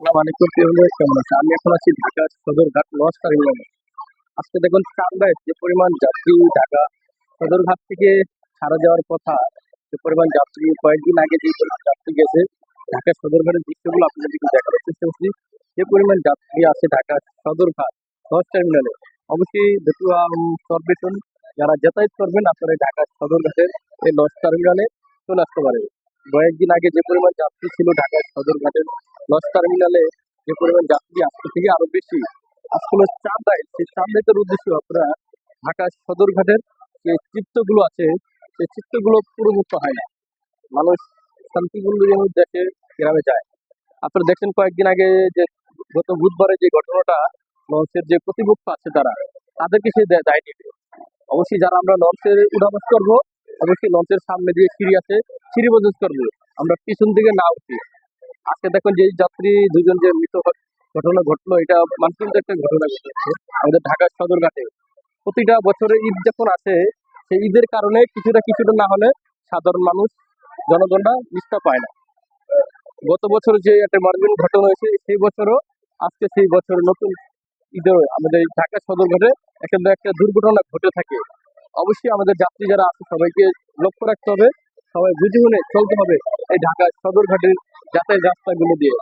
আসসালামু আলাইকুম, কি হলো, কেমন আছে? আমি এখন আছি ঢাকা সদরঘাট লঞ্চ টার্মিনালে। আজকে দেখুন চাঁদায় যে পরিমাণ যাত্রী ঢাকা সদরঘাট থেকে ছাড়া যাওয়ার কথা, যে পরিমাণ যাত্রী কয়েকদিন আগে যে পরিমাণ যাত্রী গেছে ঢাকা সদরঘাটের দৃশ্যগুলো আপনাদের একটু দেখানোর চেষ্টা করছি। যে পরিমাণ যাত্রী আছে ঢাকা সদরঘাট লঞ্চ টার্মিনালে, অবশ্যই বেতুয়া চরবেশন যারা যাতায়াত করবেন আপনারা এই ঢাকা সদরঘাটের এই লঞ্চ টার্মিনালে চলে আসতে পারেন। কয়েকদিন আগে যে পরিমাণ যাত্রী ছিল ঢাকা সদরঘাটের লঞ্চ টার্মিনালে, যে পরিমাণ যাত্রী আজকে থেকে আরো বেশি। আজকে হলো চাঁদাই, সেই চাঁদাইতের উদ্দেশ্যে আপনারা ঢাকা সদরঘাটের যে চিত্রগুলো আছে সেই চিত্রগুলো পুরোমুক্ত হয় না। মানুষ শান্তিপূর্ণ দেশে গ্রামে যায়। আপনারা দেখছেন কয়েকদিন আগে যে গত বুধবারে যে ঘটনাটা, লঞ্চের যে কর্তৃপক্ষ আছে তারা তাদেরকে সে দায় নেবে। অবশ্যই যারা আমরা লঞ্চে উঠাবাস করবো, অবশ্যই লঞ্চের সামনে দিয়ে সিঁড়ি আছে, সিঁড়ি পর্যন্ত করবো, আমরা পিছন দিকে না উঠি। আজকে দেখুন যে যাত্রী দুজন যে মৃত ঘটনা ঘটলো, এটা মানসিক একটা ঘটনা ঘটেছে আমাদের ঢাকা সদরঘাটে। প্রতিটা বছরে ঈদ যখন আসে, সেই ঈদের কারণে কিছুটা কিছুটা না হলে সাধারণ মানুষ জনগণরা নিষ্ঠা পায় না। গত বছর যে একটা মর্মান্তিক ঘটনা হয়েছে, সেই বছরও আজকে সেই বছর নতুন ঈদে আমাদের এই ঢাকা সদরঘাটে একটা না একটা দুর্ঘটনা ঘটে থাকে। অবশ্যই আমাদের যাত্রী যারা আছে সবাইকে লক্ষ্য রাখতে হবে, সবাই বুঝে শুনে চলতে হবে এই ঢাকা সদরঘাটের যাতায়াত রাস্তাগুলো দিয়ে।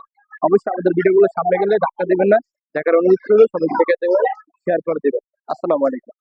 অবশ্যই আমাদের ভিডিওগুলো সামনে গেলে ধাক্কা দেবেন না, দেখার অনুরোধ করবে, সবাইকে দেখে দেবে, শেয়ার করে দেবেন। আসসালামু আলাইকুম।